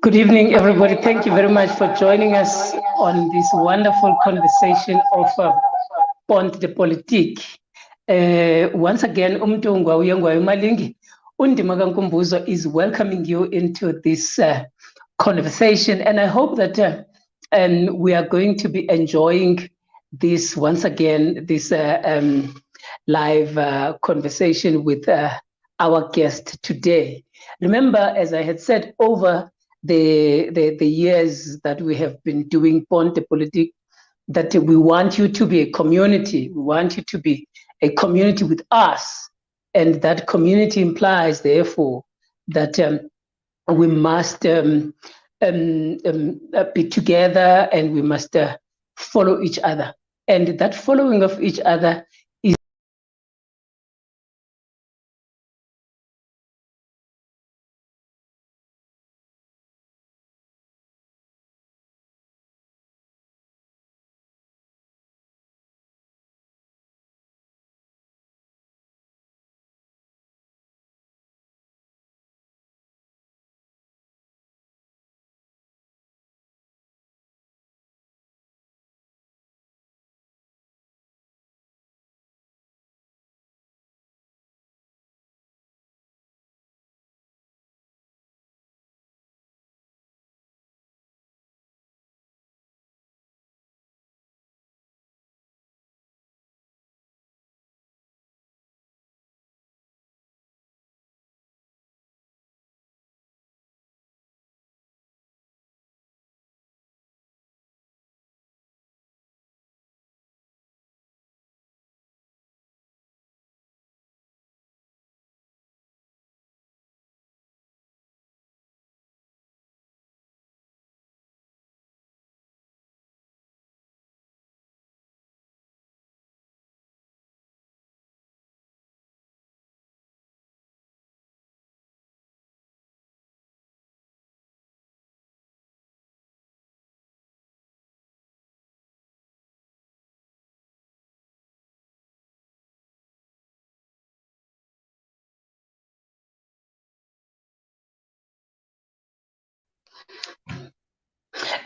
Good evening, everybody. Thank you very much for joining us on this wonderful conversation of Pont de Politique. Once again, Umtungwa Uyengwa Malingi, Undimaka Nkumbuzo is welcoming you into this conversation. And I hope that we are going to be enjoying this once again, this live conversation with our guest today. Remember, as I had said, over the years that we have been doing Pont de Politique, that we want you to be a community. We want you to be a community with us. And that community implies, therefore, that we must be together and we must follow each other. And that following of each other is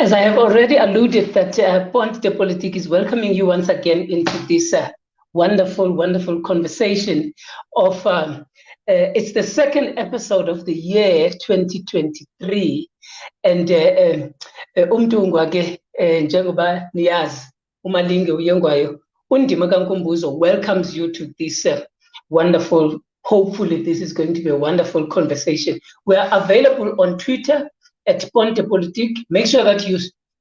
as I have already alluded, that Pont de Politique is welcoming you once again into this wonderful, wonderful conversation of, it's the second episode of the year 2023. And umntungwa ke njengoba niyazi umalinge uyengwayo Undima Nkumbuzo welcomes you to this wonderful, hopefully this is going to be a wonderful conversation. We are available on Twitter at Pont de Politique. Make sure that you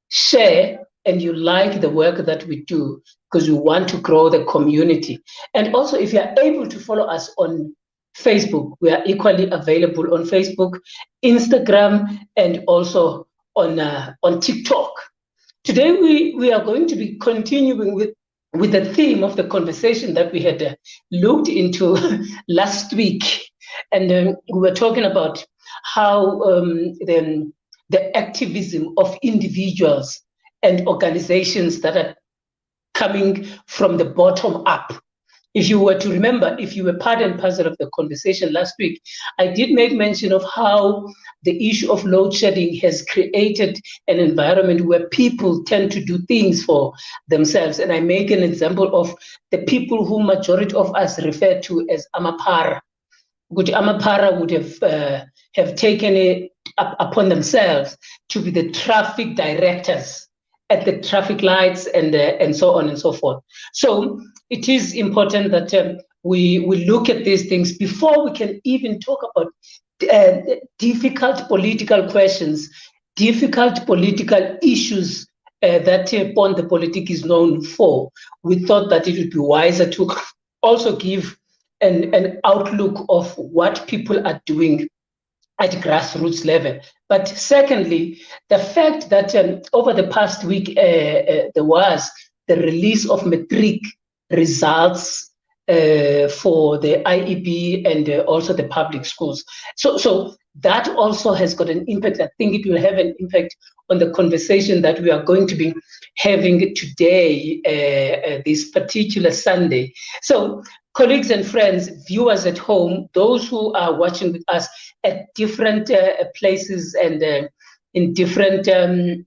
share and you like the work that we do, because we want to grow the community. And also, if you are able to follow us on Facebook, we are equally available on Facebook, Instagram, and also on TikTok. Today, we are going to be continuing with the theme of the conversation that we had looked into last week. And we were talking about how the activism of individuals and organizations that are coming from the bottom up. If you were to remember, if you were part and parcel of the conversation last week, I did make mention of how the issue of load shedding has created an environment where people tend to do things for themselves. And I make an example of the people who majority of us refer to as Amapara. Good Amapara would have taken it upon themselves to be the traffic directors at the traffic lights and so on and so forth. So it is important that we look at these things before we can even talk about difficult political questions, difficult political issues that Pont de Politique is known for. We thought that it would be wiser to also give an outlook of what people are doing at grassroots level. But secondly, the fact that over the past week, there was the release of matric results for the IEB and also the public schools. So that also has got an impact. I think it will have an impact on the conversation that we are going to be having today, this particular Sunday. So colleagues and friends, viewers at home, those who are watching with us at different places and in different in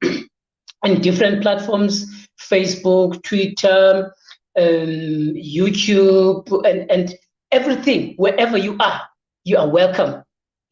different platforms, Facebook, Twitter, YouTube, and everything. Wherever you are welcome.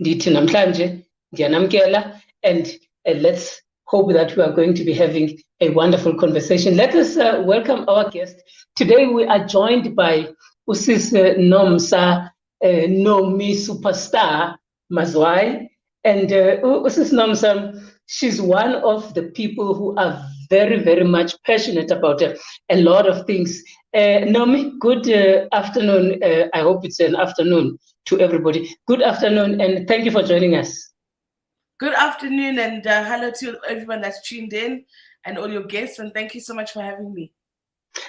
Ndithi namhlanje ndiyanamkela, and let's hope that we are going to be having a wonderful conversation. Let us welcome our guest. Today we are joined by Usis Nomsa NomiSupasta Mazwai. And Usis Nomsa, she's one of the people who are very, very much passionate about a lot of things. Nomi, good afternoon. I hope it's an afternoon to everybody. Good afternoon, and thank you for joining us. Good afternoon, and hello to everyone that's tuned in and all your guests, and thank you so much for having me.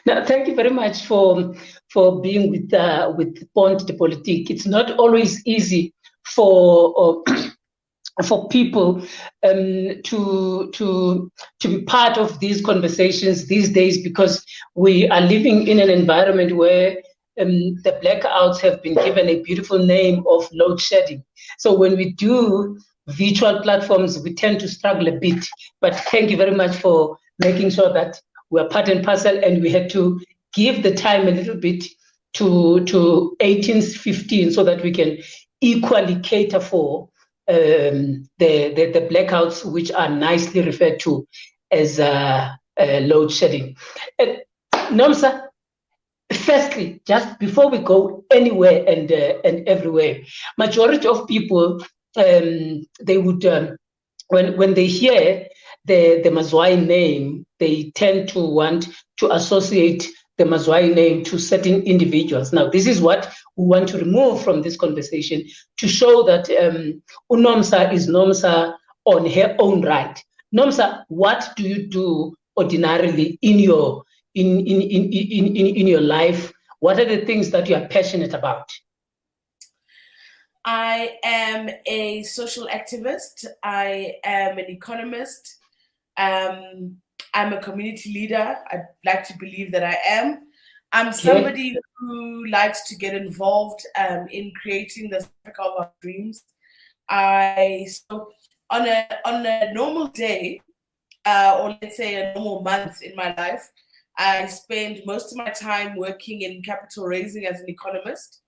Now, thank you very much for being with Pont de Politique. It's not always easy for people to be part of these conversations these days, because we are living in an environment where the blackouts have been given a beautiful name of load shedding. So when we do virtual platforms, we tend to struggle a bit. But thank you very much for making sure that we're part and parcel, and we had to give the time a little bit to 1815 so that we can equally cater for the blackouts, which are nicely referred to as load shedding. Nomsa, firstly, just before we go anywhere and everywhere, majority of people, they would, when they hear the Mazwai name, they tend to want to associate the Mazwai name to certain individuals. Now, this is what we want to remove from this conversation, to show that Nomsa is Nomsa on her own right. Nomsa, what do you do ordinarily in your life? What are the things that you are passionate about? I am a social activist. I am an economist. I'm a community leader. I'd like to believe that I am. I'm somebody who likes to get involved in creating the Africa of our dreams. So on a normal day, or let's say a normal month in my life, I spend most of my time working in capital raising as an economist.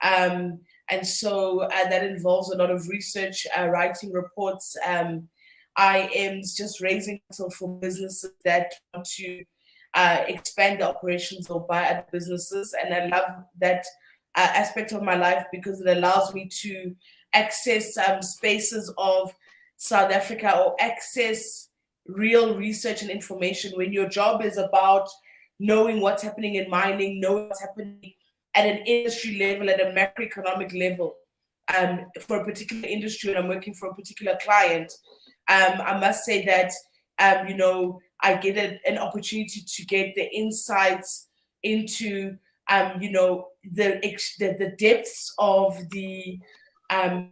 And so that involves a lot of research, writing reports. I am just raising capital for businesses that want to expand their operations or buy other businesses. And I love that aspect of my life because it allows me to access spaces of South Africa, or access real research and information when your job is about knowing what's happening in mining, knowing what's happening at an industry level, at a macroeconomic level, for a particular industry, and I'm working for a particular client. I must say that, I get an opportunity to get the insights into, the depths of the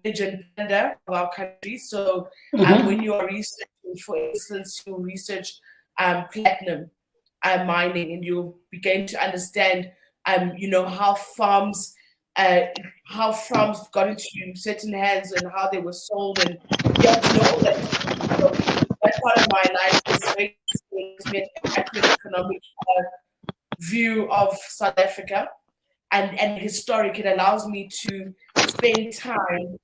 agenda of our country. So when you are researching, for instance, you research platinum mining, and you begin to understand how farms got into certain hands and how they were sold, and you have to know all that. So that part of my life is very economic view of South Africa, and historic. It allows me to spend time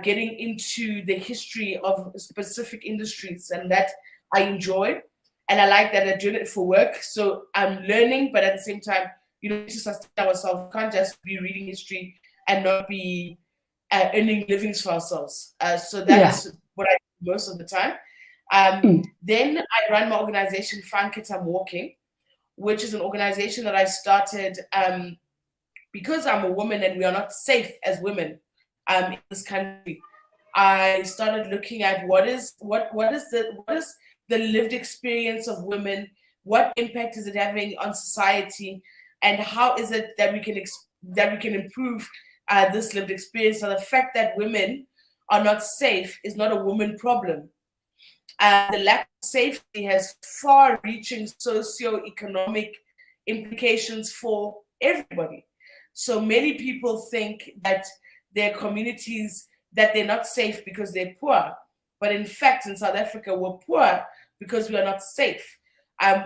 getting into the history of specific industries, and that I enjoy, and I like that I'm doing it for work. So I'm learning, but at the same time, to sustain ourselves, we can't just be reading history and not be earning livings for ourselves. So that's what I do most of the time. Then I run my organization, Funkit I'm Walking, which is an organization that I started because I'm a woman and we are not safe as women in this country. I started looking at what is the lived experience of women, what impact is it having on society, and how is it that we can improve this lived experience. So the fact that women are not safe is not a woman problem. The lack of safety has far-reaching socio-economic implications for everybody. So many people think that their communities, that they're not safe because they're poor. but in fact, in South Africa, we're poor because we are not safe.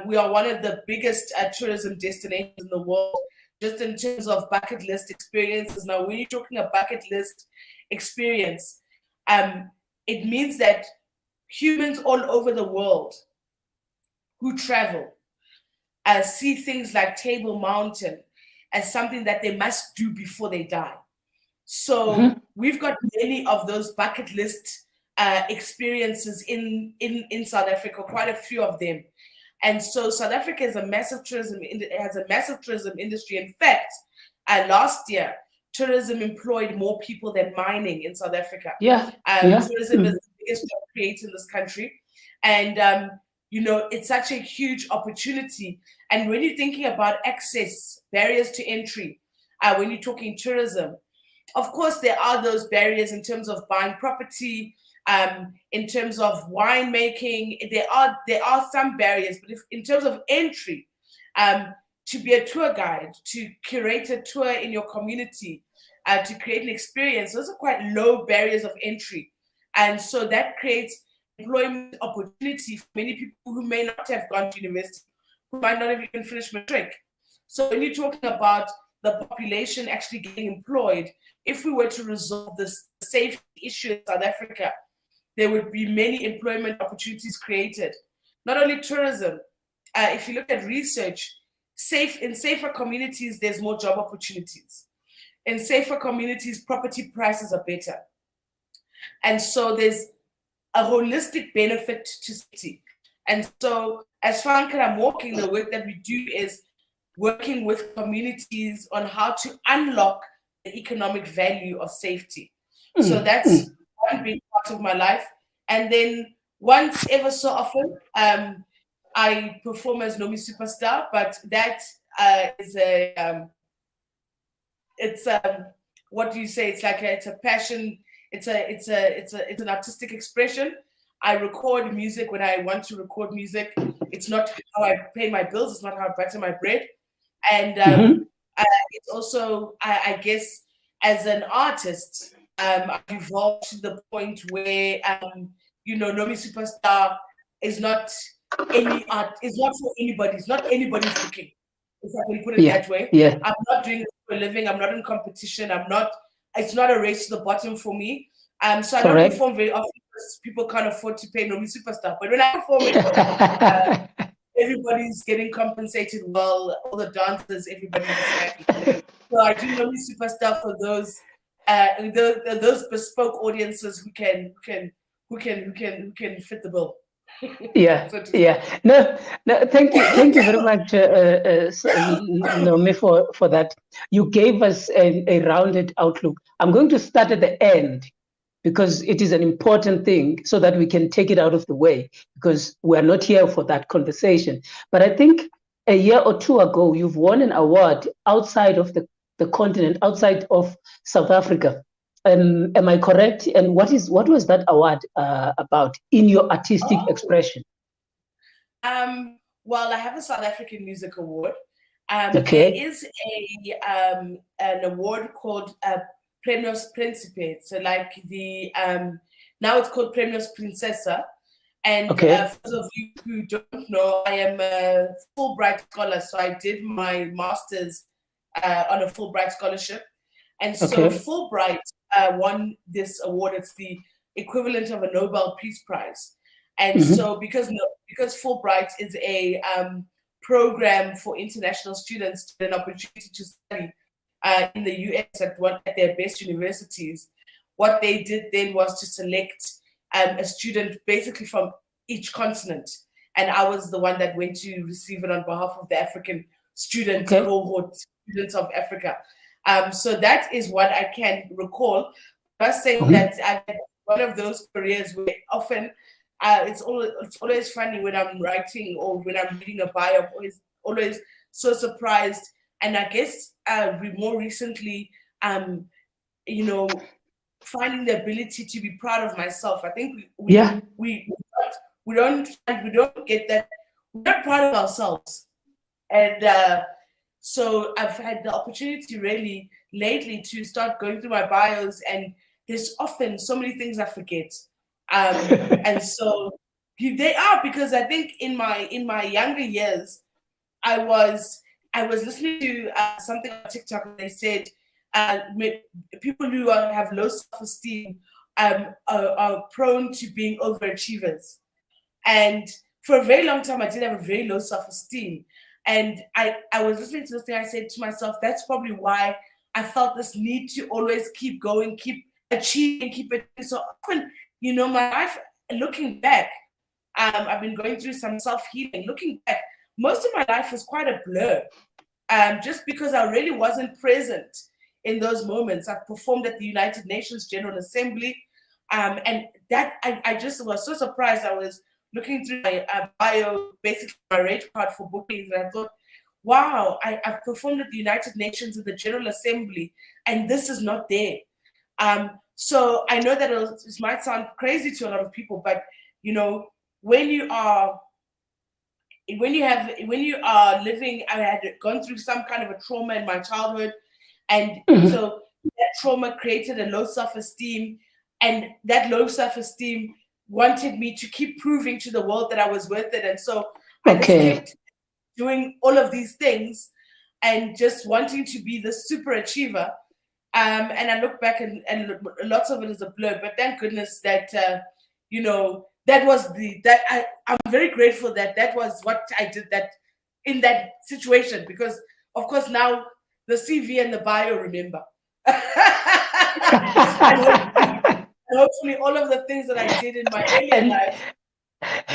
We are one of the biggest tourism destinations in the world, just in terms of bucket list experiences. Now, when you're talking a bucket list experience, it means that humans all over the world who travel see things like Table Mountain as something that they must do before they die. So we've got many of those bucket list experiences in South Africa, quite a few of them. And so South Africa has a massive tourism industry. In fact, last year, tourism employed more people than mining in South Africa. Tourism is the biggest job creator in this country. And, it's such a huge opportunity. And when you're thinking about access, barriers to entry, when you're talking tourism, of course, there are those barriers in terms of buying property, in terms of winemaking. There are some barriers, but in terms of entry, to be a tour guide, to curate a tour in your community, to create an experience, those are quite low barriers of entry. And so that creates employment opportunity for many people who may not have gone to university, who might not have even finished matric. So when you're talking about the population actually getting employed, if we were to resolve this safety issue in South Africa, there would be many employment opportunities created. Not only tourism, if you look at research, in safer communities, there's more job opportunities. In safer communities, property prices are better. And so there's a holistic benefit to safety. And so as Franca Walking, the work that we do is working with communities on how to unlock the economic value of safety. So that's one big part of my life. And then once ever so often, I perform as NomiSupasta, but that is what do you say? It's like it's a passion. It's an artistic expression. I record music when I want to record music. It's not how I pay my bills. It's not how I butter my bread. And it's also, I guess, as an artist, I've evolved to the point where, NomiSupasta is not any art. It's not for anybody. It's not anybody's cooking, if I can put it that way. I'm not doing it for a living. I'm not in competition. It's not a race to the bottom for me. So I don't perform very often because people can't afford to pay NomiSupasta. But when I perform it, everybody's getting compensated well. All the dancers, everybody's happy. So I do NomiSupasta for those bespoke audiences who can fit the bill. No, thank you very much, Nomi, for that. You gave us a rounded outlook. I'm going to start at the end because it is an important thing so that we can take it out of the way, because we're not here for that conversation. But I think a year or two ago, you've won an award outside of the continent, outside of South Africa. Am I correct? And what was that award about in your artistic expression? Well, I have a South African Music Award. There is an award called Premios Príncipe. So like now it's called Premios Princesa. And for those of you who don't know, I am a Fulbright scholar. So I did my master's on a Fulbright scholarship. And so Fulbright won this award. It's the equivalent of a Nobel Peace Prize. And so because Fulbright is a program for international students, an opportunity to study in the US at their best universities, what they did then was to select a student basically from each continent. And I was the one that went to receive it on behalf of the African student cohort, students of Africa. So that is what I can recall. I must say that I had one of those careers where often it's always funny when I'm writing or when I'm reading a bio. I'm always so surprised. And I guess more recently, finding the ability to be proud of myself. I think we don't get that. We're not proud of ourselves. And so I've had the opportunity really lately to start going through my bios, and there's often so many things I forget. And so they are, because I think in my younger years, I was listening to something on TikTok, and they said people who have low self-esteem are prone to being overachievers. And for a very long time, I did have a very low self-esteem. And I was listening to this thing, I said to myself, that's probably why I felt this need to always keep going, keep achieving, keep it. So often, my life, looking back, I've been going through some self-healing. Looking back, most of my life was quite a blur, just because I really wasn't present in those moments. I've performed at the United Nations General Assembly, and that I just was so surprised. I was looking through my bio, basically my rate card for bookings, and I thought, wow, I've performed at the United Nations in the General Assembly, and this is not there. So I know that it might sound crazy to a lot of people, but when you are living, I had gone through some kind of a trauma in my childhood, and so that trauma created a low self-esteem, and that low self-esteem wanted me to keep proving to the world that I was worth it. And so I just kept doing all of these things and just wanting to be the super achiever. And I look back and lots of it is a blur, but thank goodness that, that was I'm very grateful that was what I did that in that situation, because of course now the CV and the bio remember. and hopefully all of the things that I did in my earlier life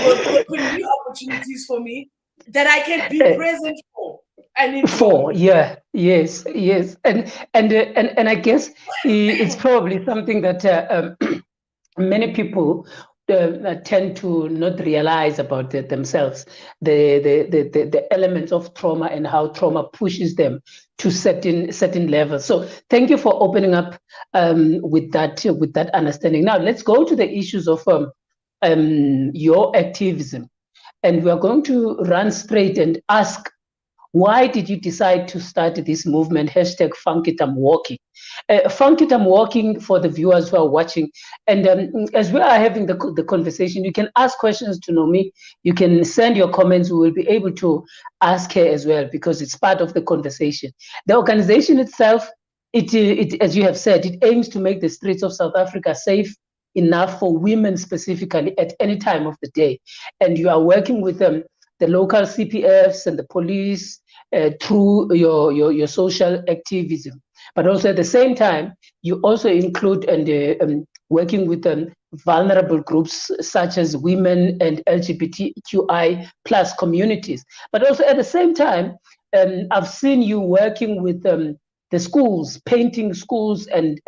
will open new opportunities for me that I can be present for. Yes, and I guess it's probably something that many people tend to not realize about themselves, the elements of trauma and how trauma pushes them to certain levels. So thank you for opening up with that understanding. Now let's go to the issues of your activism, and we are going to run straight and ask, why did you decide to start this movement, #FunkItI'mWalking? FunkItI'mWalking, for the viewers who are watching, and as we are having the conversation, you can ask questions to Nomi, you can send your comments, we will be able to ask her as well, because it's part of the conversation. The organization itself, it as you have said, it aims to make the streets of South Africa safe enough for women specifically at any time of the day. And you are working with the local CPFs and the police through your social activism. But also at the same time, you also include and working with vulnerable groups such as women and LGBTQI plus communities. But also at the same time, I've seen you working with the schools, painting schools and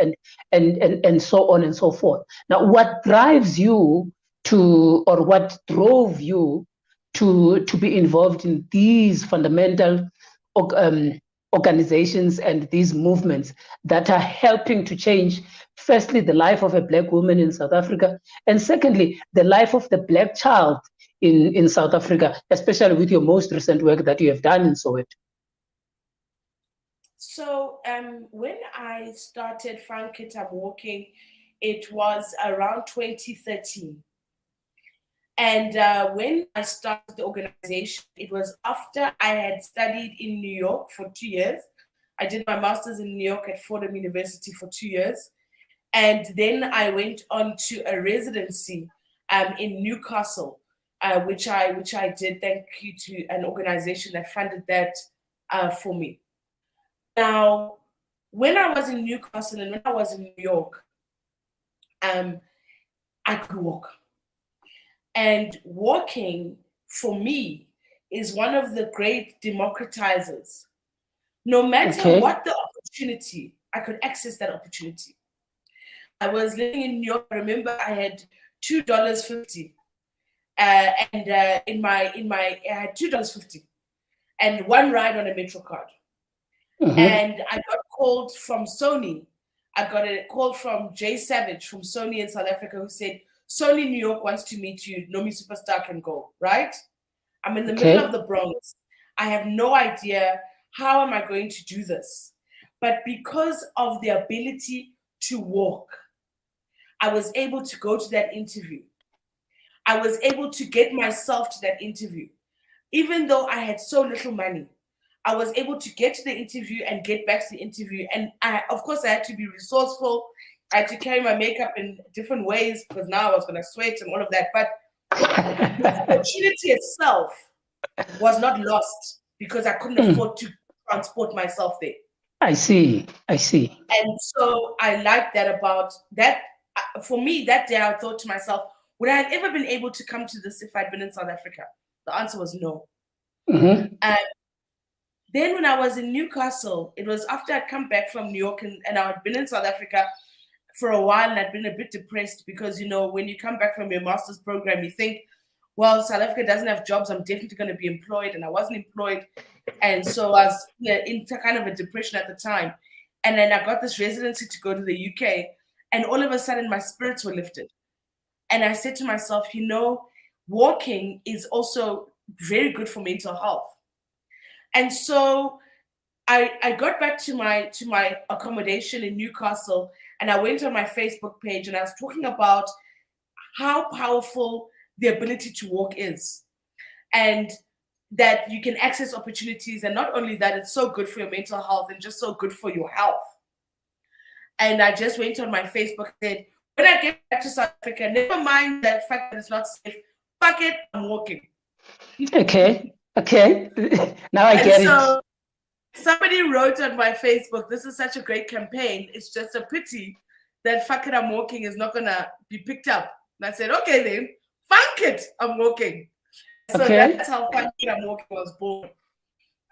so on and so forth. Now, what drives you to, or what drove you to be involved in these fundamental organizations and these movements that are helping to change, firstly, the life of a Black woman in South Africa, and secondly, the life of the Black child in South Africa, especially with your most recent work that you have done in Soweto? So when I started FunkItI'mWalking, it was around 2013. And when I started the organization, it was after I had studied in New York for 2 years. I did my master's in New York at Fordham University for 2 years. And then I went on to a residency in Newcastle, which I did, thank you to an organization that funded that for me. Now, when I was in Newcastle and when I was in New York, I could walk. And walking, for me, is one of the great democratizers. No matter what the opportunity, I could access that opportunity. I was living in New York. I remember I had $2.50, and I had $2.50, and one ride on a Metro card. And I got called from Sony. I got a call from Jay Savage from Sony in South Africa, who said, Sony New York wants to meet you. NomiSupasta can go, right? I'm in the middle of the Bronx. I have no idea how am I going to do this. But because of the ability to walk, I was able to go to that interview. I was able to get myself to that interview. Even though I had so little money, I was able to get to the interview and get back to the interview. And of course, I had to be resourceful. I had to carry my makeup in different ways because now I was going to sweat and all of that. But the opportunity itself was not lost because I couldn't afford to transport myself there. I see. And so I like that about that. For me, that day I thought to myself, would I have ever been able to come to this if I'd been in South Africa? The answer was no. Then when I was in Newcastle, it was after I'd come back from New York and I had been in South Africa for a while and I'd been a bit depressed because, when you come back from your master's program, you think, well, South Africa doesn't have jobs. I'm definitely going to be employed. And I wasn't employed. And so I was in kind of a depression at the time. And then I got this residency to go to the UK. And all of a sudden, my spirits were lifted. And I said to myself, walking is also very good for mental health. And so I got back to my accommodation in Newcastle, and I went on my Facebook page, and I was talking about how powerful the ability to walk is, and that you can access opportunities. And not only that, it's so good for your mental health and just so good for your health. And I just went on my Facebook and said, when I get back to South Africa, never mind the fact that it's not safe, fuck it, I'm walking. Okay. Now I get it. Somebody wrote on my Facebook, this is such a great campaign. It's just a pity that fuck it, I'm walking is not going to be picked up. And I said, okay then, fuck it, I'm walking. So that's how Fuck It, I'm Walking was born.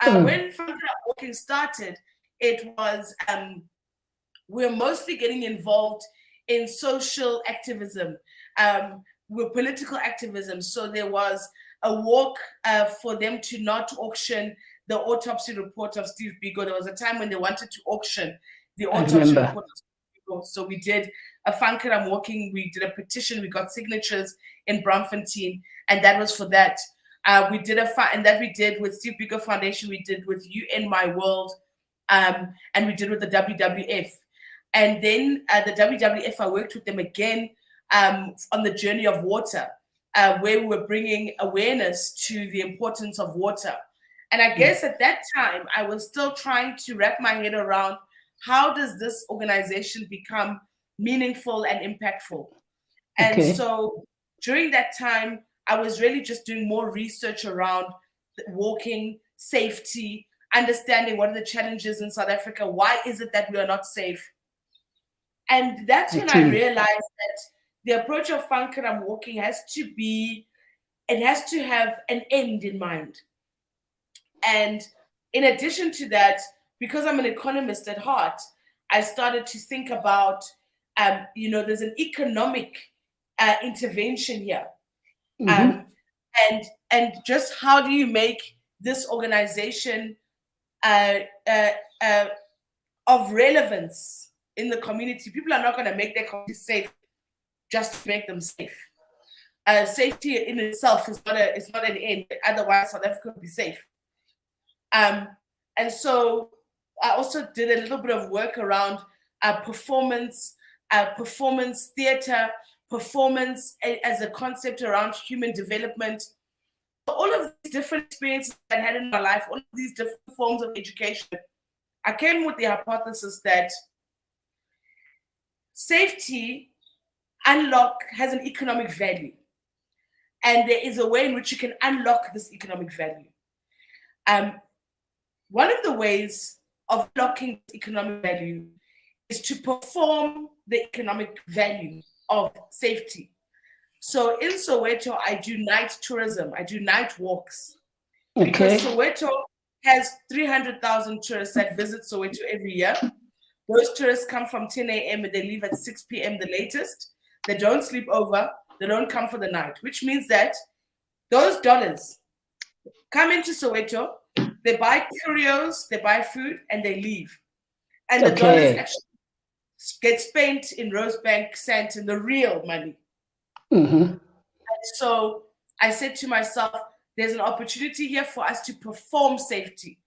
When Fuck It, I'm Walking started, it was, we're mostly getting involved in social activism, with political activism. So there was a walk for them to not auction the autopsy report of Steve Biko. There was a time when they wanted to auction the autopsy report of Steve Biko. So we did a Fuck It, I'm Walking. We did a petition. We got signatures in Braamfontein, and that was for that. We did we did with Steve Biko Foundation. We did with UN My World, and we did with the WWF. And then the WWF, I worked with them again on the journey of water, where we were bringing awareness to the importance of water. And I guess at that time, I was still trying to wrap my head around how does this organization become meaningful and impactful? And so during that time, I was really just doing more research around walking, safety, understanding what are the challenges in South Africa. Why is it that we are not safe? And that's when I realized that the approach of Fuck It, I'm Walking has to have an end in mind. And in addition to that, because I'm an economist at heart, I started to think about, there's an economic intervention here. And just how do you make this organization of relevance in the community? People are not going to make their community safe just to make them safe. Safety in itself is not an end. Otherwise, South Africa would be safe. And so I also did a little bit of work around performance theater, performance as a concept around human development. All of these different experiences I had in my life, all of these different forms of education, I came with the hypothesis that safety has an economic value. And there is a way in which you can unlock this economic value. One of the ways of unlocking economic value is to perform the economic value of safety. So in Soweto, I do night tourism. I do night walks. Because Soweto has 300,000 tourists that visit Soweto every year. Those tourists come from 10 a.m. and they leave at 6 p.m. the latest. They don't sleep over. They don't come for the night, which means that those dollars come into Soweto, they buy curios, they buy food, and they leave. And the dollars actually get spent in Rosebank, Sandton, the real money. And so I said to myself, there's an opportunity here for us to perform safety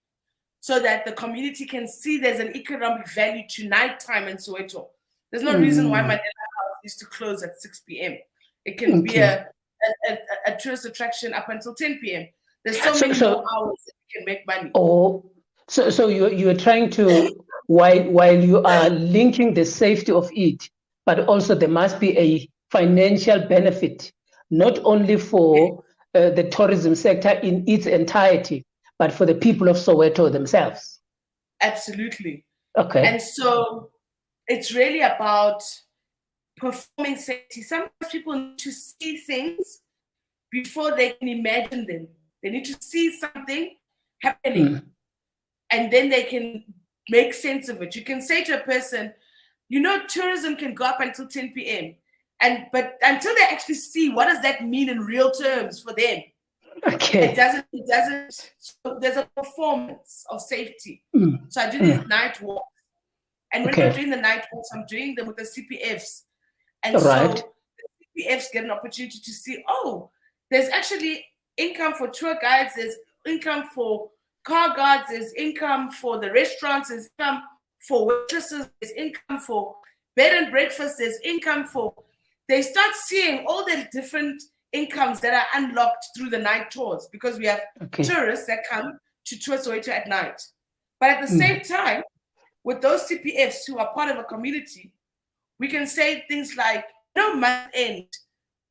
so that the community can see there's an economic value to nighttime in Soweto. There's no reason why Mandela House used to close at 6 p.m. It can be a tourist attraction up until 10 p.m. There's so many more hours that you can make money. Oh, so you are trying to, while you are linking the safety of it, but also there must be a financial benefit, not only for the tourism sector in its entirety, but for the people of Soweto themselves. Absolutely. Okay. And so it's really about performing safety. Sometimes people need to see things before they can imagine them. They need to see something happening, and then they can make sense of it. You can say to a person, you know, tourism can go up until 10 p.m. But until they actually see what does that mean in real terms for them, it doesn't. So there's a performance of safety. So I do these night walks, and when I'm doing the night walks, I'm doing them with the CPFs, and so the CPFs get an opportunity to see, oh, there's actually income for tour guides, there's income for car guards, there's income for the restaurants, there's income for waitresses, there's income for bed and breakfast, there's income for... They start seeing all the different incomes that are unlocked through the night tours, because we have tourists that come to tour Soweto at night. But at the same time, with those CPFs who are part of a community, we can say things like, no month end,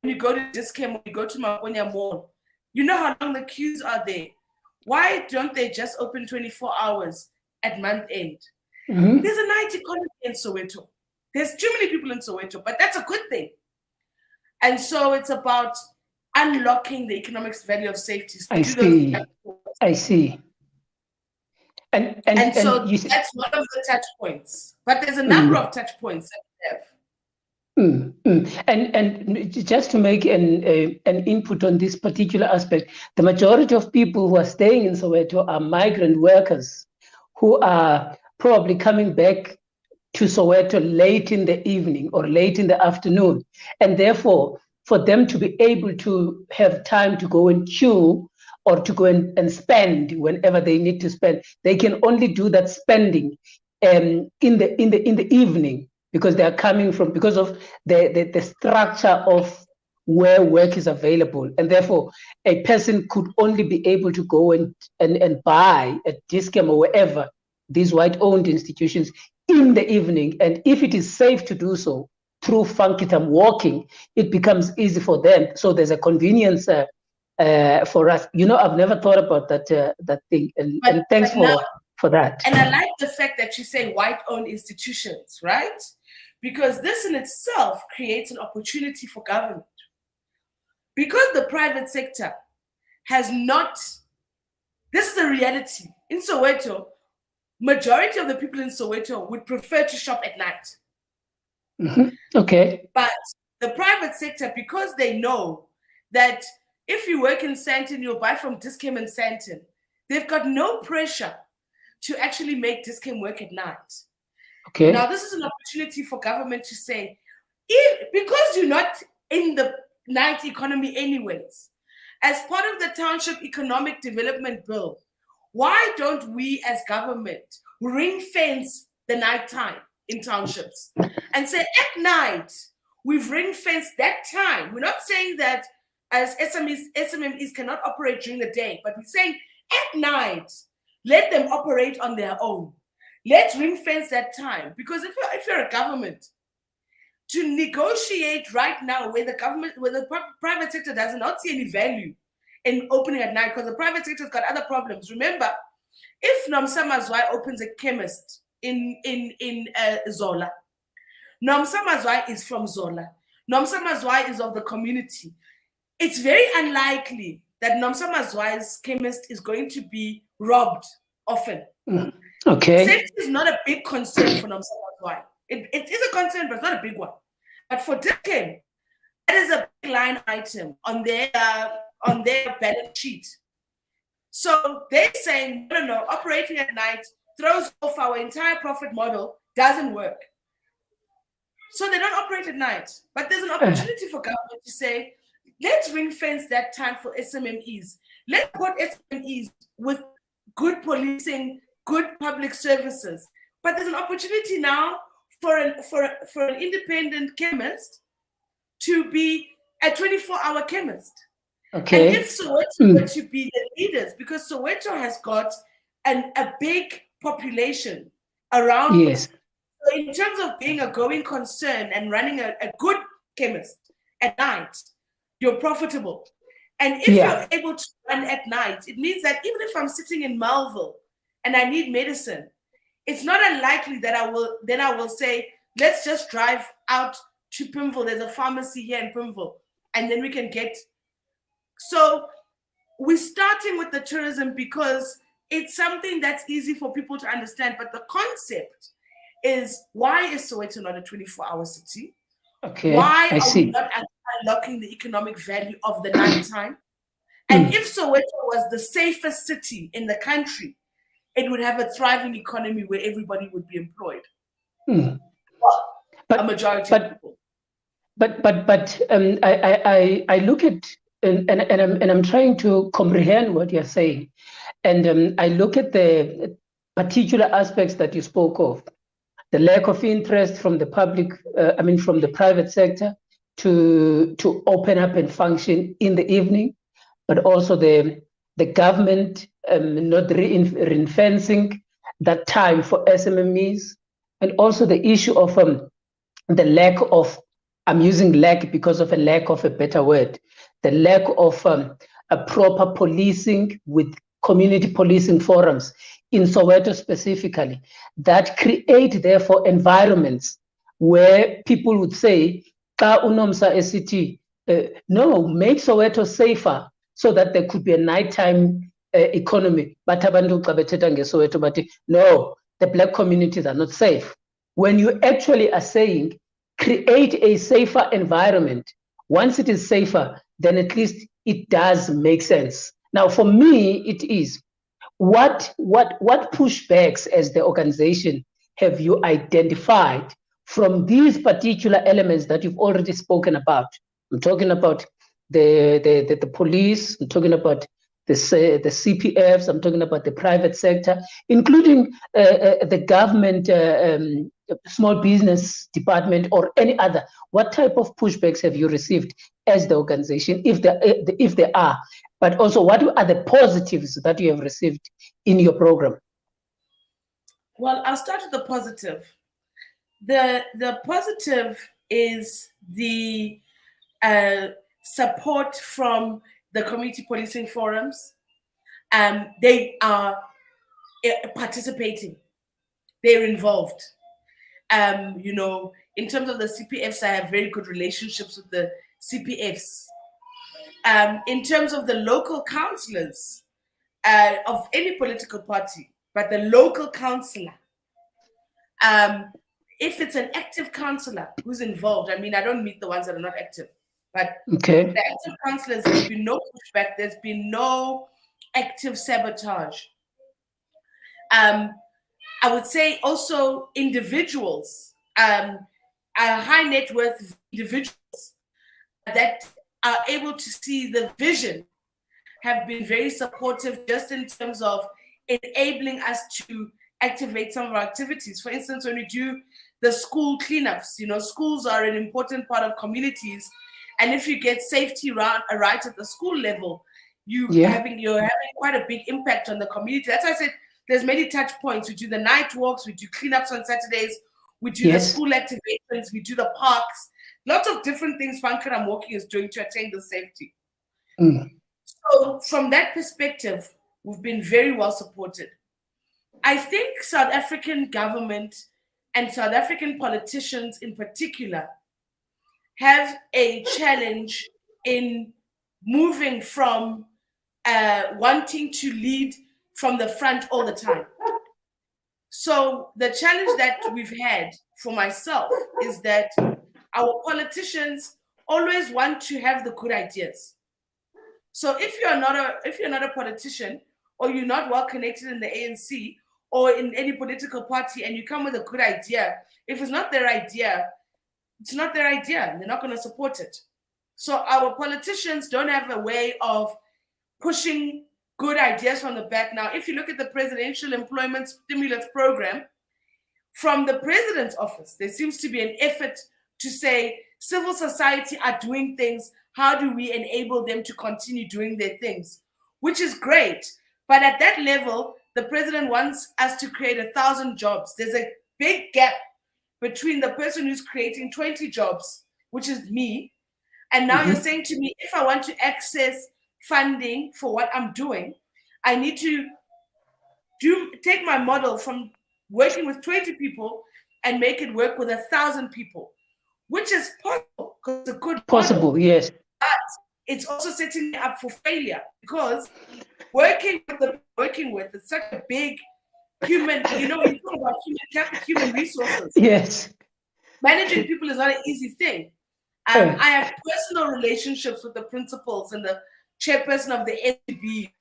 when you go to Discam, when you go to Maponya Mall, you know how long the queues are there. Why don't they just open 24 hours at month end? There's a night economy in Soweto. There's too many people in Soweto, but that's a good thing. And so it's about unlocking the economic value of safety. I see. And so that's one of the touch points. But there's a number of touch points that we have. And just to make an input on this particular aspect, the majority of people who are staying in Soweto are migrant workers who are probably coming back to Soweto late in the evening or late in the afternoon. And therefore, for them to be able to have time to go and queue or to go and spend whenever they need to spend, they can only do that spending in the evening, because they are coming from, because of the structure of where work is available. And therefore, a person could only be able to go and buy at Discam or wherever, these white-owned institutions, in the evening. And if it is safe to do so through Funkitam walking, it becomes easy for them. So there's a convenience for us. You know, I've never thought about that thing. And thanks for that. And I like the fact that you say white-owned institutions, right? Because this in itself creates an opportunity for government. Because the private sector has not, this is a reality. In Soweto, majority of the people in Soweto would prefer to shop at night. Okay. But the private sector, because they know that if you work in Sandton, you'll buy from Discam and Sandton, they've got no pressure to actually make Discam work at night. Okay. Now, this is an opportunity for government to say, because you're not in the night economy anyways, as part of the Township Economic Development Bill, why don't we as government ring fence the nighttime in townships and say at night, we've ring fenced that time. We're not saying that as SMMEs cannot operate during the day, but we're saying at night, let them operate on their own. Let's ring fence that time. Because if you're a government, to negotiate right now where the private sector does not see any value in opening at night, because the private sector's got other problems. Remember, if Nomsa Mazwai opens a chemist in Zola, Nomsa Mazwai is from Zola. Nomsa Mazwai is of the community. It's very unlikely that Nomsa Mazwai's chemist is going to be robbed often. Okay. Safety is not a big concern for Nomsa Mazwai. It is a concern, but it's not a big one. But for Discam, that is a big line item on their balance sheet. So they're saying, no, operating at night throws off our entire profit model, doesn't work. So they don't operate at night. But there's an opportunity for government to say, let's ring fence that time for SMMEs. Let's put SMMEs with good policing, good public services. But there's an opportunity now for an independent chemist to be a 24-hour chemist. Okay. And if Soweto were to be the leaders, because Soweto has got a big population around. Yes. So in terms of being a going concern and running a good chemist at night, you're profitable. And if you're able to run at night, it means that even if I'm sitting in Melville and I need medicine, it's not unlikely that I will say, let's just drive out to Pimville. There's a pharmacy here in Pimville, and then we can get. So we're starting with the tourism because it's something that's easy for people to understand. But the concept is, why is Soweto not a 24-hour city? Okay, why I see. we not unlocking the economic value of the nighttime? And if Soweto was the safest city in the country, it would have a thriving economy where everybody would be employed. Well, a majority of people. But I look at and I'm trying to comprehend what you're saying, and I look at the particular aspects that you spoke of, the lack of interest from the public, from the private sector to open up and function in the evening, but also the government not ring-fencing that time for SMMEs, and also the issue of the lack of, I'm using lack because of a lack of a better word, the lack of a proper policing with community policing forums in Soweto specifically, that create therefore environments where people would say, "Ka unomsa esithi, no, make Soweto safer so that there could be a nighttime economy." But abantu xa bethetha ngeSoweto bathi, no, the black communities are not safe. When you actually are saying, create a safer environment, once it is safer, then at least it does make sense. Now, for me, it is, what pushbacks as the organization have you identified from these particular elements that you've already spoken about? I'm talking about the police, I'm talking about the CPFs, I'm talking about the private sector, including the government, small business department, or any other. What type of pushbacks have you received as the organization, if there are? But also, what are the positives that you have received in your program? Well, I'll start with the positive. The positive is the support from the community policing forums. They are participating. They're involved. In terms of the CPFs, I have very good relationships with the CPFs. In terms of the local councillors of any political party, but the local councillor, if it's an active councillor who's involved, I don't meet the ones that are not active, but the active councillors, there's been no pushback, there's been no active sabotage. I would say also individuals, high net worth individuals that are able to see the vision have been very supportive, just in terms of enabling us to activate some of our activities. For instance, when we do the school cleanups, schools are an important part of communities. And if you get safety right at the school level, you're having quite a big impact on the community. That's why I said there's many touch points. We do the night walks, we do cleanups on Saturdays, we do the school activations, we do the parks. Lots of different things Funkaram Walking is doing to attain the safety. So from that perspective, we've been very well supported. I think South African government and South African politicians in particular have a challenge in moving from wanting to lead from the front all the time. So the challenge that we've had for myself is that our politicians always want to have the good ideas. So if you're not a politician, or you're not well connected in the ANC or in any political party, and you come with a good idea, if it's not their idea, it's not their idea. They're not going to support it. So our politicians don't have a way of pushing good ideas from the back. Now, if you look at the presidential employment stimulus program, from the president's office, there seems to be an effort to say civil society are doing things. How do we enable them to continue doing their things? Which is great. But at that level, the president wants us to create 1,000 jobs. There's a big gap between the person who's creating 20 jobs, which is me. And now you're saying to me, if I want to access funding for what I'm doing, I need to take my model from working with 20 people and make it work with 1,000 people, which is possible because it's a good possible, model. yes. But it's also setting me up for failure because working with it's such a big human, you talk about human resources. Yes. Managing people is not an easy thing. I have personal relationships with the principals and the chairperson of the SGB.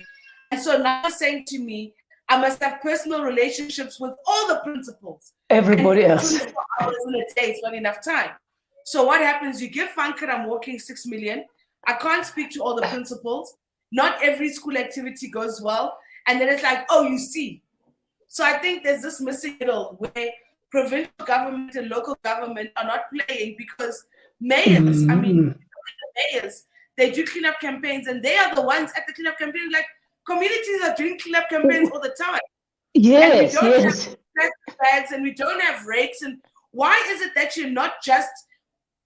And so now you're saying to me, I must have personal relationships with all the principals. Everybody else. 24 hours in a day is not enough time. So what happens? You give Funker, I'm working 6 million. I can't speak to all the principals. Not every school activity goes well. And then it's like, oh, you see. So I think there's this missing middle where provincial government and local government are not playing because mayors, mayors, they do cleanup campaigns and they are the ones at the cleanup campaign like, communities are doing cleanup campaigns all the time. Yes, and we don't yes. have plastic bags and we don't have rakes. And why is it that you're not just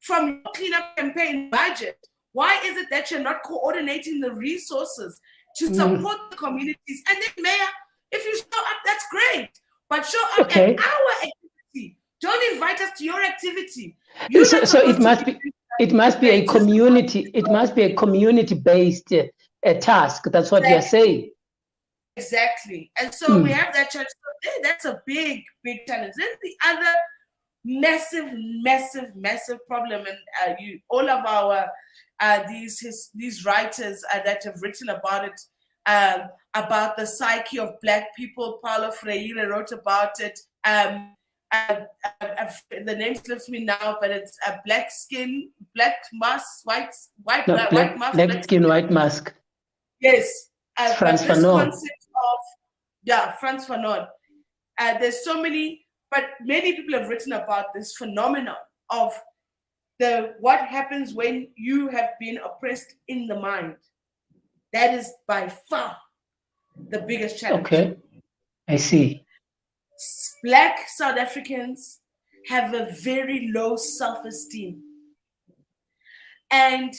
from your cleanup campaign budget? Why is it that you're not coordinating the resources to support the communities? And then, Mayor, if you show up, that's great. But show up at our activity. Don't invite us to your activity. So it must be a community. It must be a community-based task. That's what you're saying. Exactly. And so we have that challenge. So that's a big, big challenge. Then the other massive problem, and all of our these writers that have written about it, about the psyche of Black people. Paulo Freire wrote about it. The name slips me now, but it's a black skin, black mask, white mask. Yes, Frans Fanon. Concept of Frans Fanon. There's so many, but many people have written about this phenomenon of what happens when you have been oppressed in the mind. That is by far the biggest challenge. Okay, I see. Black South Africans have a very low self-esteem. And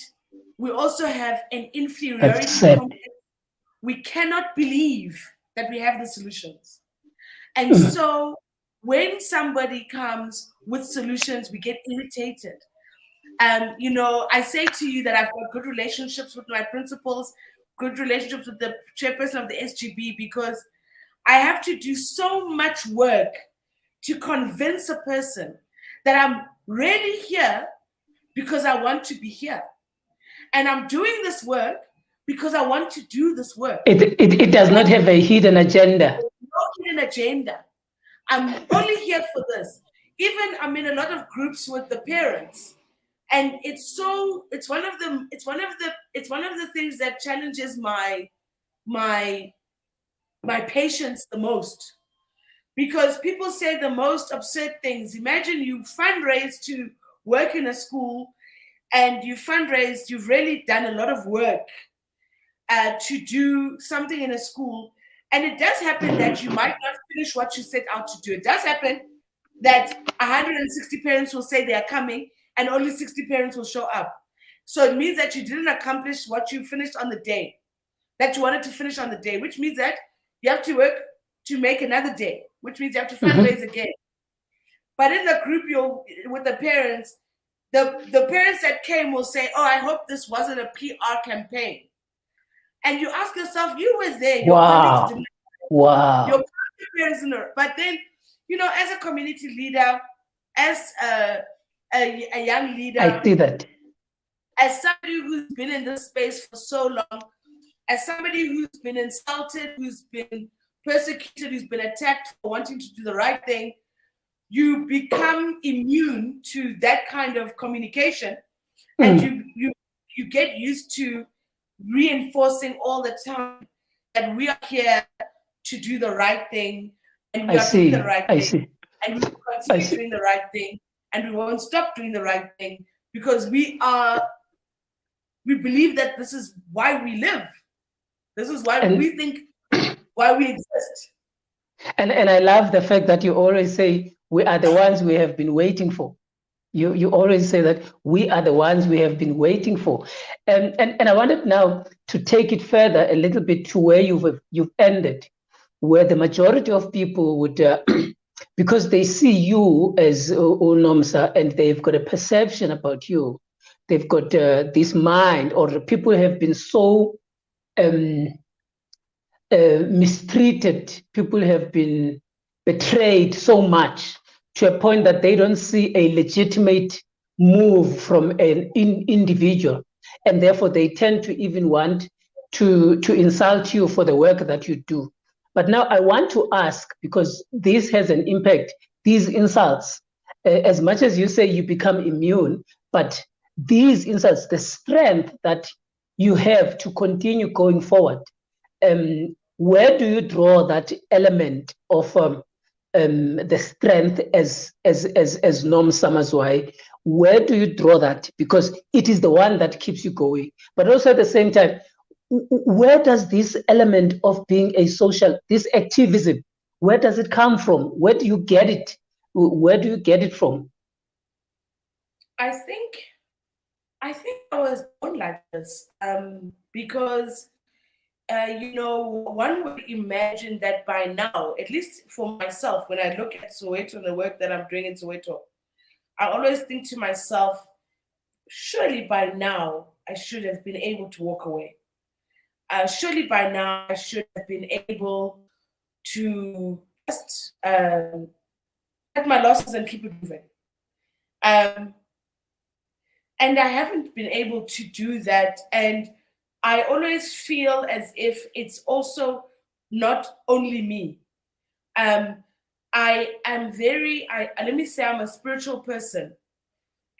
we also have an inferiority complex. We cannot believe that we have the solutions. And so when somebody comes with solutions, we get irritated. I say to you that I've got good relationships with my principals, good relationships with the chairperson of the SGB, because I have to do so much work to convince a person that I'm really here because I want to be here. And I'm doing this work because I want to do this work. It does not have a hidden agenda. No hidden agenda. I'm only here for this. Even I'm in a lot of groups with the parents. And it's one of the things that challenges my patience the most, because people say the most absurd things. Imagine you fundraise to work in a school, and you've really done a lot of work to do something in a school, and it does happen that you might not finish what you set out to do. It does happen that 160 parents will say they are coming, and only 60 parents will show up. So it means that you didn't accomplish what you finished on the day, that you wanted to finish on the day, which means that you have to work to make another day, which means you have to fundraise again. But in the group with the parents, the parents that came will say, oh, I hope this wasn't a PR campaign. And you ask yourself, you were there. Your colleagues didn't. Wow. Your parents, but then, as a community leader, as a young leader, I see that. As somebody who's been in this space for so long, as somebody who's been insulted, who's been persecuted, who's been attacked for wanting to do the right thing, you become immune to that kind of communication, and you get used to reinforcing all the time that we are here to do the right thing, and we are doing the right thing. and we will continue doing the right thing, and we won't stop doing the right thing, because we believe that this is why we live. This is why we think why we exist. And I love the fact that you always say we are the ones we have been waiting for. You always say that we are the ones we have been waiting for. And I wanted now to take it further a little bit to where you've ended, where the majority of people would, because they see you as Nomsa and they've got a perception about you, they've got this mind, or the people have been so mistreated, people have been betrayed so much to a point that they don't see a legitimate move from an individual. And therefore they tend to even want to insult you for the work that you do. But now I want to ask, because this has an impact, these insults, as much as you say you become immune, but these insults, the strength that you have to continue going forward, where do you draw that element of the strength as Nomsa Mazwai? Where do you draw that? Because it is the one that keeps you going. But also at the same time, where does this element of being a social, this activism, where does it come from? Where do you get it? Where do you get it from? I think I was born like this, because one would imagine that by now, at least for myself, when I look at Soweto and the work that I'm doing in Soweto, I always think to myself, surely by now I should have been able to walk away. Surely by now I should have been able to just cut my losses and keep it moving. And I haven't been able to do that. And I always feel as if it's also not only me. I am let me say I'm a spiritual person.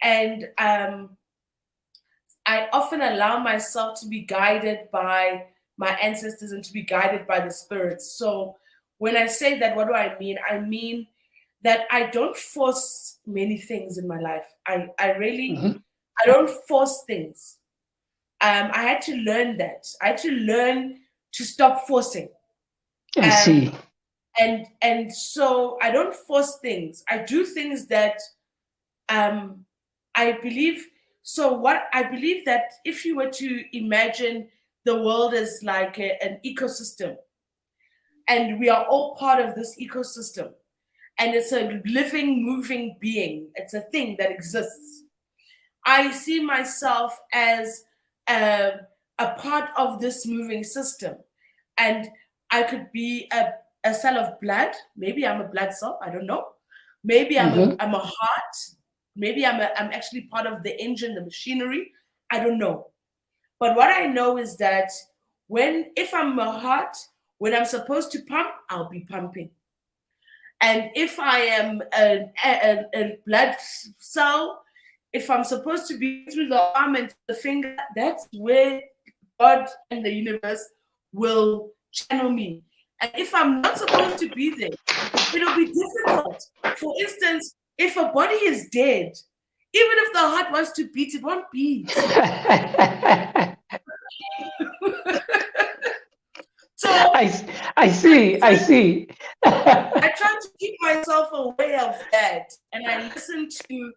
And I often allow myself to be guided by my ancestors and to be guided by the spirits. So when I say that, what do I mean? I mean that I don't force many things in my life. I don't force things. I had to learn that. I had to learn to stop forcing. I see. And so I don't force things. I do things that I believe. So what I believe that if you were to imagine the world as like an ecosystem, and we are all part of this ecosystem, and it's a living, moving being, it's a thing that exists. I see myself as a part of this moving system, and I could be a cell of blood. Maybe I'm a blood cell. I don't know. Maybe I'm a heart. Maybe I'm actually part of the engine, the machinery. I don't know. But what I know is that if I'm a heart, when I'm supposed to pump, I'll be pumping. And if I am a blood cell, if I'm supposed to be through the arm and the finger, that's where God and the universe will channel me. And if I'm not supposed to be there, it'll be difficult. For instance, if a body is dead, even if the heart wants to beat, it won't beat. So I see. I try to keep myself aware of that, and I listen to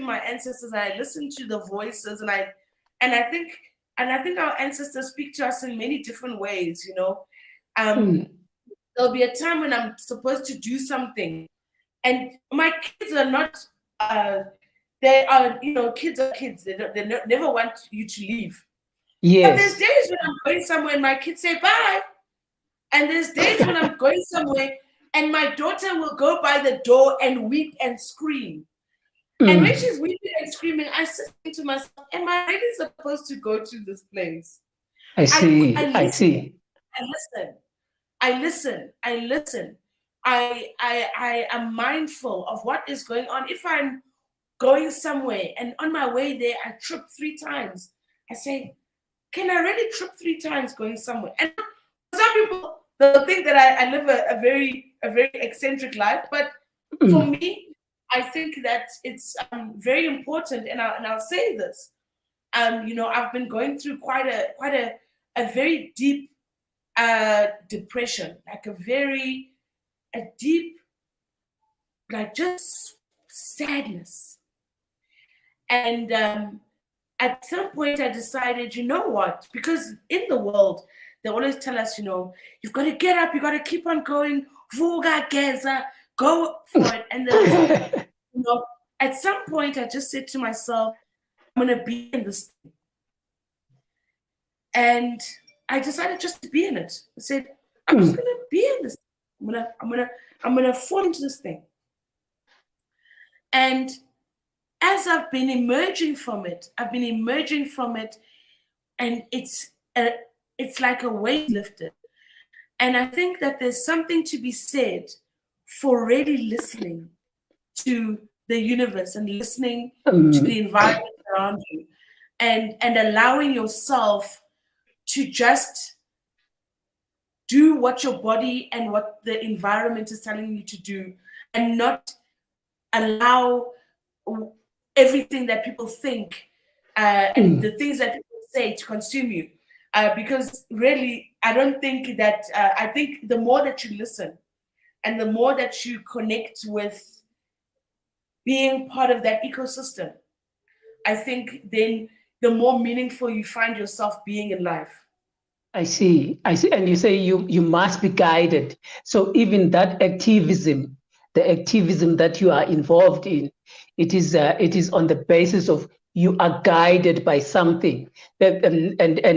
my ancestors, and I listen to the voices, and I think our ancestors speak to us in many different ways. There'll be a time when I'm supposed to do something, and my kids are not. They are, kids are kids. They never want you to leave. Yes. But there's days when I'm going somewhere and my kids say bye, and there's days when I'm going somewhere and my daughter will go by the door and weep and scream. And when she's weeping and screaming, I sit to myself, am I really supposed to go to this place? I see. I listen. I am mindful of what is going on. If I'm going somewhere and on my way there, I trip 3 times. I say, can I really trip 3 times going somewhere? And some people, they'll think that I live a very a very eccentric life, but for me, I think that it's very important, and I'll say this. You know, I've been going through quite a very deep depression, like a deep, like just sadness. And at some point I decided, you know what, because in the world, they always tell us, you know, you've got to get up, you've got to keep on going, vuga, geza, go for it. And then, you know, at some point I just said to myself, I'm going to be in this thing. And I decided just to be in it. I said, I'm just going to be in this. I'm gonna fall into this thing. And as I've been emerging from it, and it's like a weight lifted. And I think that there's something to be said for really listening to the universe and listening to the environment around you, and allowing yourself to just do what your body and what the environment is telling you to do, and not allow everything that people think and the things that people say to consume you. Because really, I don't think that, I think the more that you listen and the more that you connect with being part of that ecosystem, I think then the more meaningful you find yourself being in life. I see. And you say you must be guided. So even that activism, the activism that you are involved in, it is on the basis of you are guided by something. And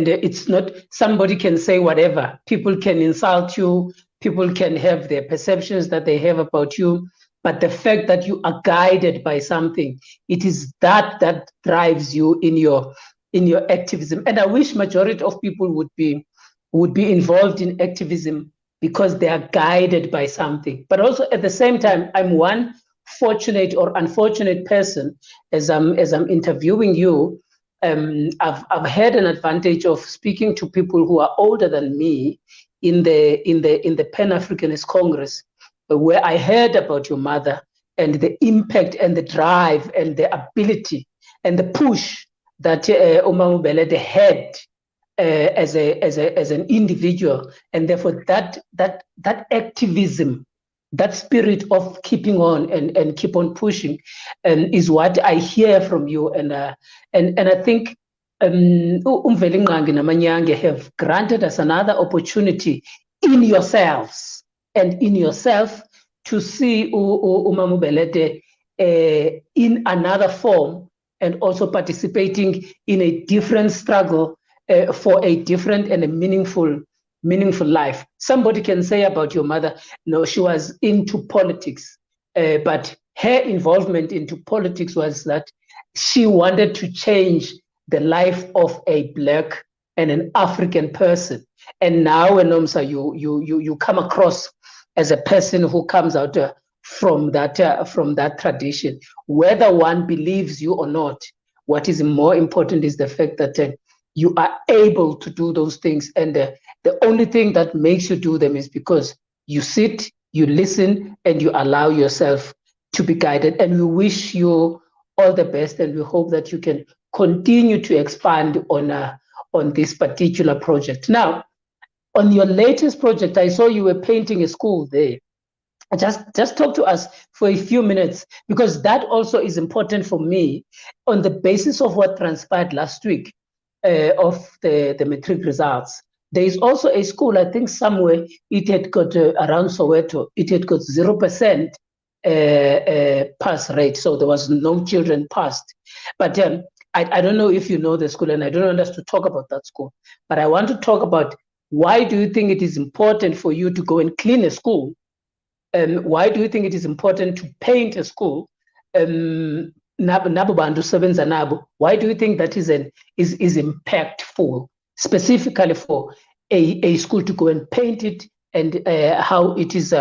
it's not, somebody can say whatever. People can insult you. People can have their perceptions that they have about you. But the fact that you are guided by something, it is that drives you in your activism. And I wish majority of people would be involved in activism because they are guided by something. But also at the same time, I'm one fortunate or unfortunate person. As I'm interviewing you, I've had an advantage of speaking to people who are older than me in the Pan-Africanist Congress, where I heard about your mother and the impact and the drive and the ability and the push that uMam'Mbelede had as an individual, and therefore that activism, that spirit of keeping on and keep on pushing, is what I hear from you, and I think uMvelinqangi naManyange have granted us another opportunity in yourselves and in yourself to see uMam'Mbelede in another form, and also participating in a different struggle for a different and a meaningful life. Somebody can say about your mother, no, she was into politics, but her involvement into politics was that she wanted to change the life of a Black and an African person. And now, Nomsa, you come across as a person who comes out from that tradition. Whether one believes you or not, what is more important is the fact that you are able to do those things, and the only thing that makes you do them is because you sit, you listen, and you allow yourself to be guided. And we wish you all the best, and we hope that you can continue to expand on this particular project. Now, on your latest project, I saw you were painting a school there. Just talk to us for a few minutes, because that also is important for me on the basis of what transpired last week of the matric results. There is also a school, I think somewhere it had got around Soweto, it had got 0% pass rate, so there was no children passed. But I don't know if you know the school, and I don't want us to talk about that school, but I want to talk about, why do you think it is important for you to go and clean a school? Why do you think it is important to paint a school? Why do you think that is impactful, specifically for a school to go and paint it, and how it is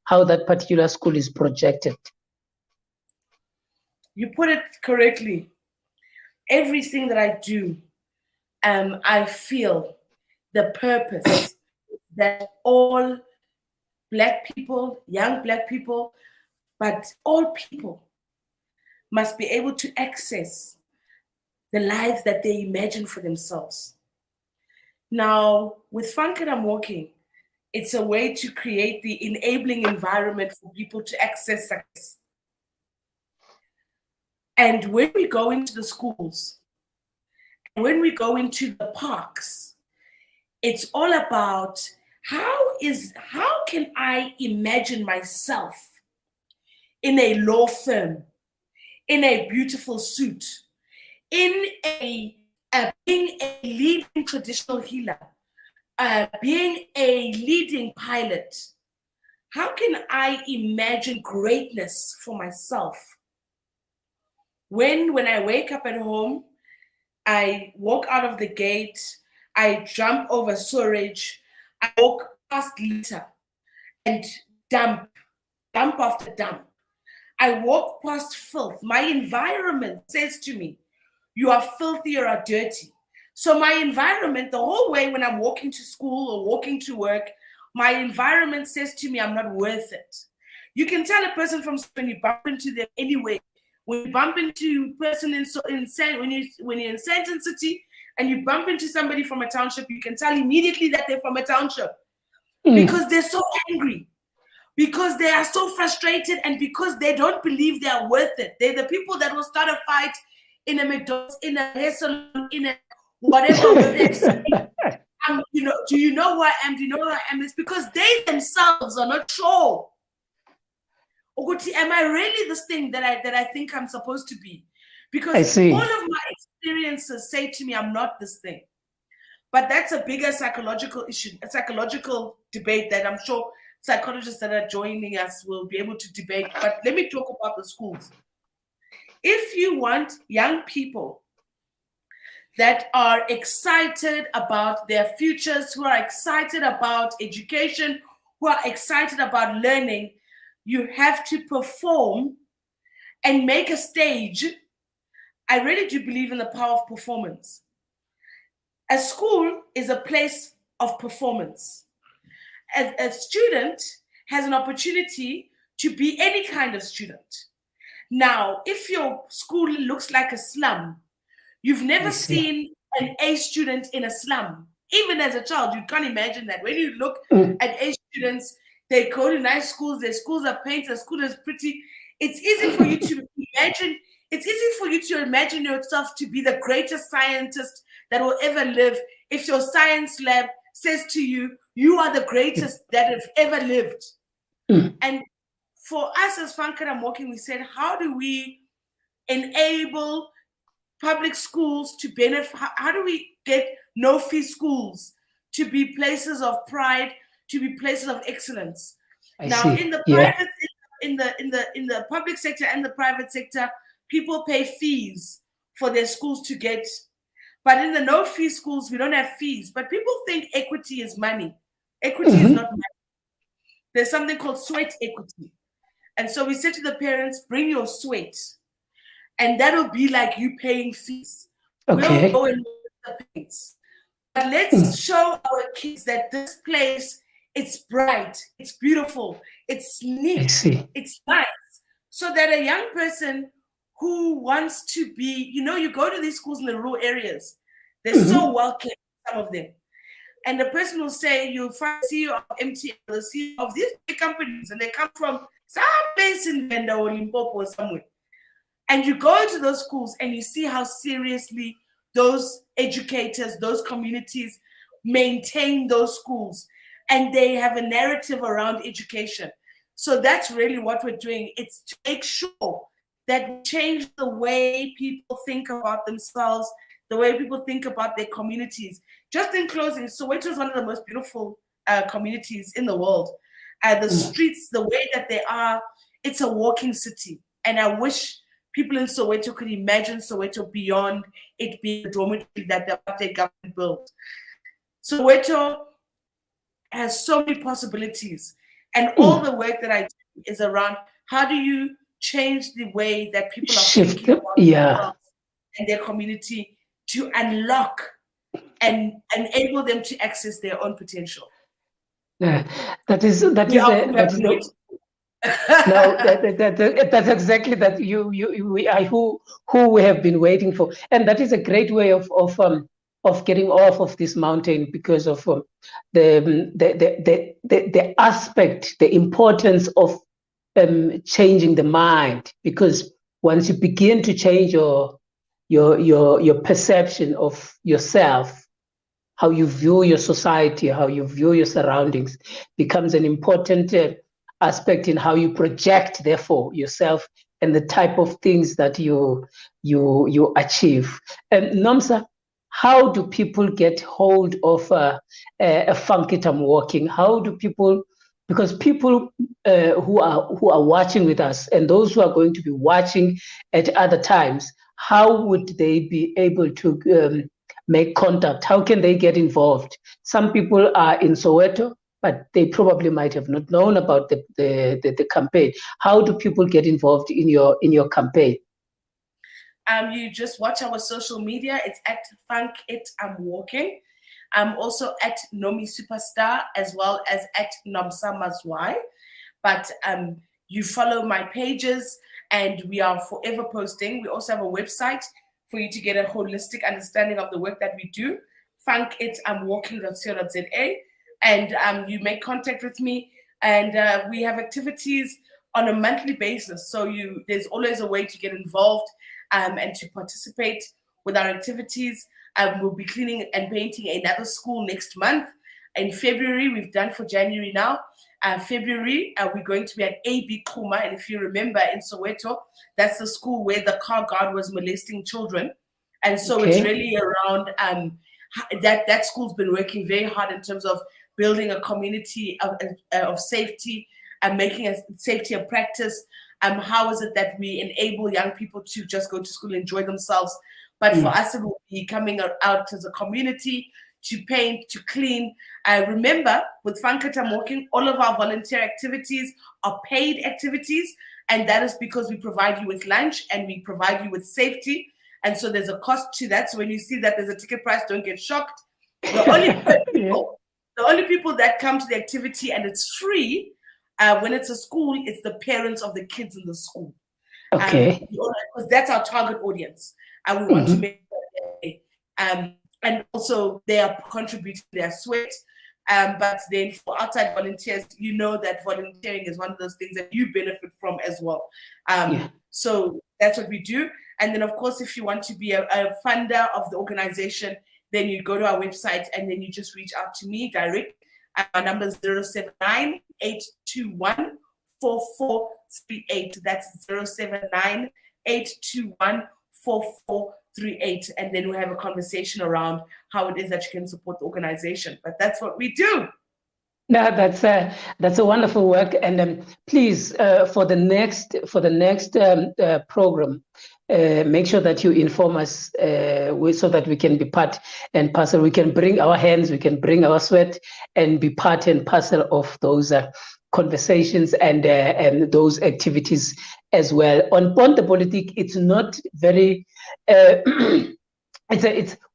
how that particular school is projected? You put it correctly. Everything that I do, I feel the purpose that all Black people, young Black people, but all people must be able to access the lives that they imagine for themselves. Now, with Funk and I'm Walking, it's a way to create the enabling environment for people to access success. And when we go into the schools, when we go into the parks, it's all about how can I imagine myself in a law firm, in a beautiful suit, in being a leading traditional healer, being a leading pilot. How can I imagine greatness for myself? When I wake up at home, I walk out of the gate, I jump over storage, I walk past litter and dump after dump. I walk past filth. My environment says to me, you are filthy or are dirty. So my environment, the whole way when I'm walking to school or walking to work, my environment says to me, I'm not worth it. You can tell a person from when you bump into them anyway. When you bump into a person when you're in Sandton City and you bump into somebody from a township, you can tell immediately that they're from a township because they're so angry, because they are so frustrated, and because they don't believe they are worth it. They're the people that will start a fight in a McDonald's, in a hair salon, in a whatever. Do you know who I am? Do you know who I am? It's because they themselves are not sure. Am I really this thing that I think I'm supposed to be? Because all of my experiences say to me, I'm not this thing. But that's a bigger psychological issue, a psychological debate that I'm sure psychologists that are joining us will be able to debate. But let me talk about the schools. If you want young people that are excited about their futures, who are excited about education, who are excited about learning, you have to perform and make a stage. I really do believe in the power of performance. A school is a place of performance. A student has an opportunity to be any kind of student. Now, if your school looks like a slum, you've never seen an A student in a slum. Even as a child, you can't imagine that. When you look at A students, they go to nice schools, their schools are painted, their school is pretty. It's easy for you to imagine. It's easy for you to imagine yourself to be the greatest scientist that will ever live if your science lab says to you, you are the greatest that have ever lived. And for us as Funk and I'm Walking, we said, how do we enable public schools to benefit? How do we get no-fee schools to be places of pride, to be places of excellence? In the private, in the public sector and the private sector, people pay fees for their schools to get. But in the no-fee schools, we don't have fees. But people think equity is money. Equity is not money. There's something called sweat equity. And so we said to the parents, bring your sweat. And that'll be like you paying fees. We'll go and the paints. But let's show our kids that this place, it's bright, it's beautiful, it's neat, it's nice. So that a young person who wants to be, you go to these schools in the rural areas, they're so well kept, some of them. And the person will say, you'll find CEO of MTN, the CEO of these big companies, and they come from some place in Venda or Limpopo or somewhere. And you go into those schools and you see how seriously those educators, those communities maintain those schools. And they have a narrative around education. So that's really what we're doing. It's to make sure that we change the way people think about themselves, the way people think about their communities. Just in closing, Soweto is one of the most beautiful communities in the world. The streets, the way that they are, it's a walking city. And I wish people in Soweto could imagine Soweto beyond it being a dormitory that the apartheid government built. Soweto has so many possibilities. And all the work that I do is around how do you change the way that people are thinking about themselves and their community to unlock and enable them to access their own potential. That is no, that's exactly that we are who we have been waiting for, and that is a great way of getting off of this mountain, because of the aspect, the importance of changing the mind. Because once you begin to change your perception of yourself, how you view your society, how you view your surroundings, becomes an important aspect in how you project, therefore, yourself and the type of things that you achieve. Nomsa, how do people get hold of a Funk It I'm Walking? How do people? Because people who are watching with us, and those who are going to be watching at other times, how would they be able to make contact? How can they get involved? Some people are in Soweto, but they probably might have not known about the campaign. How do people get involved in your campaign? You just watch our social media. It's at Funk It I'm Walking. I'm also at NomiSupasta, as well as at Nomsa Mazwai. But you follow my pages, and we are forever posting. We also have a website for you to get a holistic understanding of the work that we do, funkitamwalking.co.za. And you make contact with me, and we have activities on a monthly basis. So there's always a way to get involved and to participate with our activities. We'll be cleaning and painting another school next month. In February, we've done for January now. February, we're going to be at AB Kuma. And if you remember, in Soweto, that's the school where the car guard was molesting children. And so It's really around that school's been working very hard in terms of building a community of safety and making safety a practice. How is it that we enable young people to just go to school and enjoy themselves? But for us, it will be coming out as a community to paint, to clean. Remember, with Funk It I'm Walking, all of our volunteer activities are paid activities, and that is because we provide you with lunch and we provide you with safety. And so there's a cost to that. So when you see that there's a ticket price, don't get shocked. The only people that come to the activity and it's free, when it's a school, it's the parents of the kids in the school. Okay. Because that's our target audience. And we want to make that. And also they are contributing their sweat. But then for outside volunteers, you know that volunteering is one of those things that you benefit from as well. So that's what we do. And then, of course, if you want to be a funder of the organization, then you go to our website and then you just reach out to me direct. Our number is 079-821-4438. That's 079-821-4438. And then we'll have a conversation around how it is that you can support the organization. But that's what we do. No, that's a wonderful work. And please, for the next program, make sure that you inform us so that we can be part and parcel. We can bring our hands, we can bring our sweat, and be part and parcel of those conversations and those activities as well. On Ponte Politique, it's not very.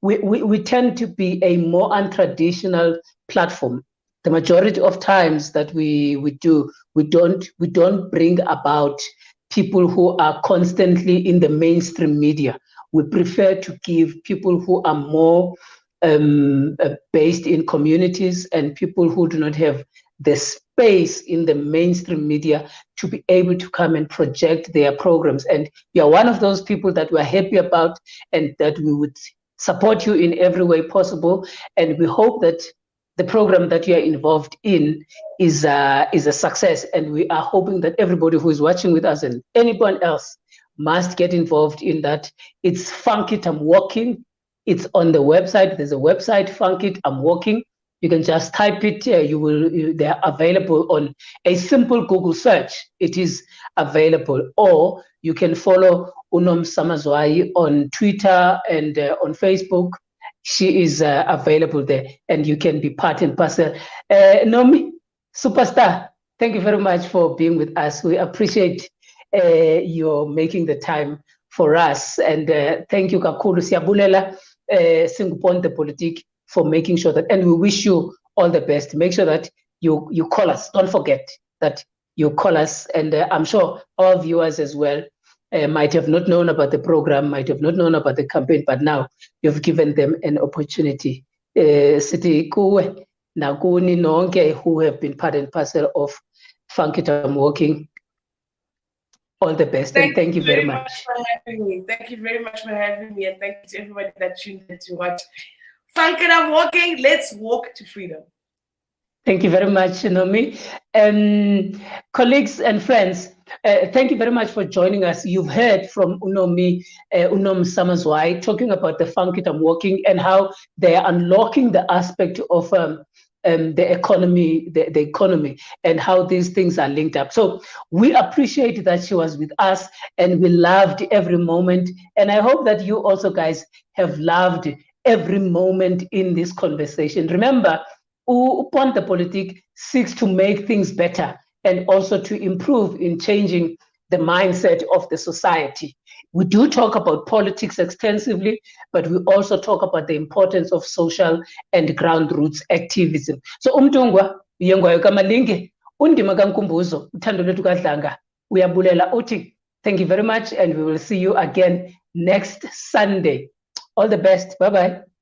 We tend to be a more untraditional platform. The majority of times that we don't bring about people who are constantly in the mainstream media. We prefer to give people who are more based in communities and people who do not have the space in the mainstream media to be able to come and project their programs. And you are one of those people that we're happy about, and that we would support you in every way possible. And we hope that the program that you are involved in is a success, and we are hoping that everybody who is watching with us and anyone else must get involved in that. It's Funk It I'm Walking. It's on the website. There's a website, Funk It I'm Walking. You can just type it. They're available on a simple Google search. It is available, or you can follow Nomsa Mazwai on Twitter and on Facebook. She is available there, and you can be part and parcel. Nomi Superstar, thank you very much for being with us. We appreciate your making the time for us, and thank you kakhulu siyabulela Singuponte Politique for making sure that, and we wish you all the best. Make sure that you call us. Don't forget that you call us, and I'm sure our viewers as well might have not known about the program, might have not known about the campaign, but now you've given them an opportunity. Siti kuwe na kuni nonke who have been part and parcel of Funk It I'm Walking. All the best, and thank you very much for having me. Thank you very much for having me, and thank you to everybody that tuned in to watch Funk It I'm Walking. Let's walk to freedom. Thank you very much, Nomi. Colleagues and friends, thank you very much for joining us. You've heard from Nomsa Mazwai talking about the Funk It I'm Walking and how they are unlocking the aspect of the economy and how these things are linked up. So we appreciate that she was with us and we loved every moment. And I hope that you also guys have loved every moment in this conversation. Remember, Upon the Politik seeks to make things better and also to improve in changing the mindset of the society. We do talk about politics extensively, but we also talk about the importance of social and ground roots activism. So umtungwa yengwayo kamalinge undima kankumbuzo uthando lwethu kadlanga uyabulela uthi thank you very much and we will see you again next Sunday. All the best. Bye bye.